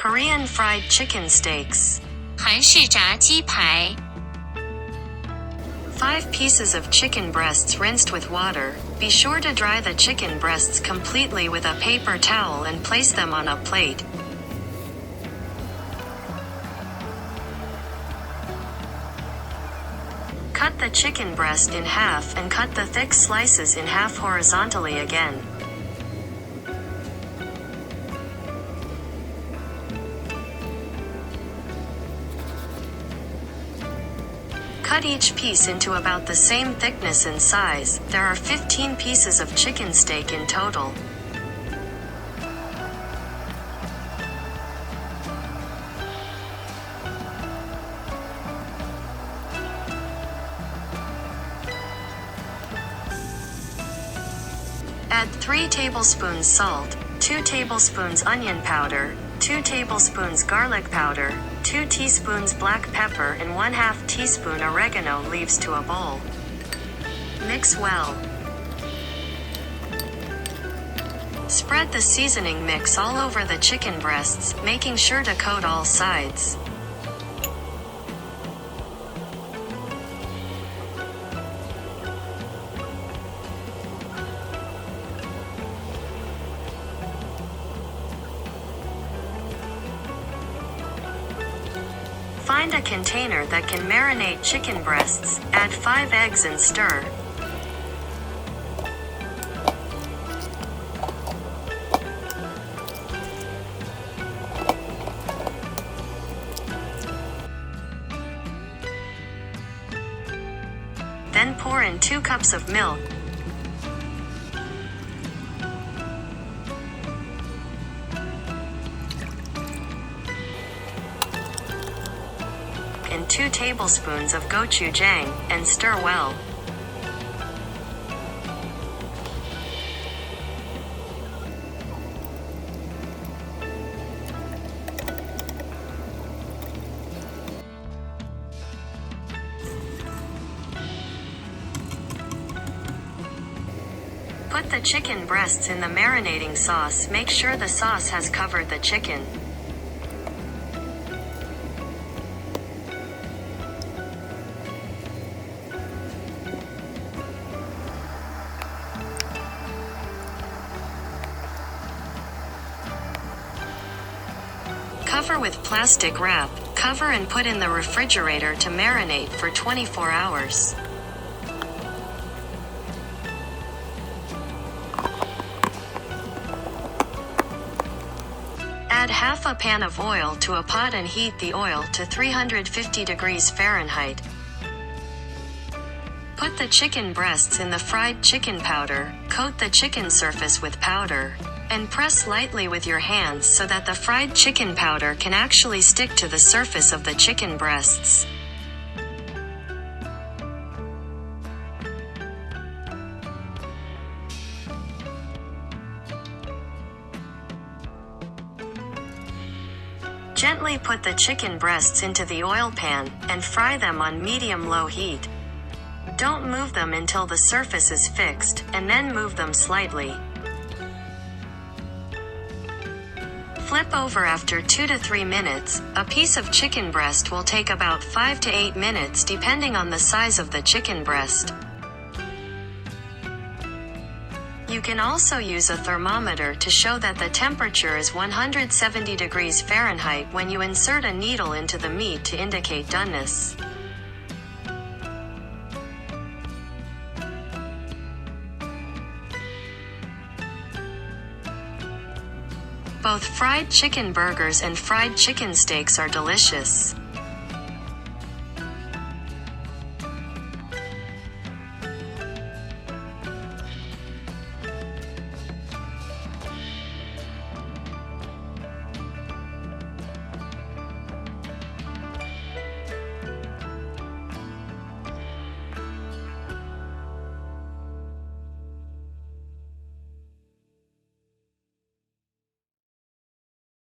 Korean fried chicken steaks. 韩式炸鸡排 5 pieces of chicken breasts rinsed with water. Be sure to dry the chicken breasts completely with a paper towel and place them on a plate. Cut the chicken breast in half and cut the thick slices in half horizontally again. Cut each piece into about the same thickness and size. There are 15 pieces of chicken steak in total. Add 3 tablespoons salt, 2 tablespoons onion powder, 2 tablespoons garlic powder, 2 teaspoons black pepper and 1/2 teaspoon oregano leaves to a bowl. Mix well. Spread the seasoning mix all over the chicken breasts, making sure to coat all sides. Find a container that can marinate chicken breasts, add 5 eggs and stir. Then pour in 2 cups of milk, and 2 tablespoons of gochujang, and stir well. Put the chicken breasts in the marinating sauce. Make sure the sauce has covered the chicken. Cover with plastic wrap, cover and put in the refrigerator to marinate for 24 hours. Add half a pan of oil to a pot and heat the oil to 350 degrees Fahrenheit. Put the chicken breasts in the fried chicken powder, coat the chicken surface with powder, and press lightly with your hands so that the fried chicken powder can actually stick to the surface of the chicken breasts. Gently put the chicken breasts into the oil pan, and fry them on medium-low heat. Don't move them until the surface is fixed, and then move them slightly. Flip over after 2 to 3 minutes. A piece of chicken breast will take about 5 to 8 minutes depending on the size of the chicken breast. You can also use a thermometer to show that the temperature is 170 degrees Fahrenheit when you insert a needle into the meat to indicate doneness. Both fried chicken burgers and fried chicken steaks are delicious.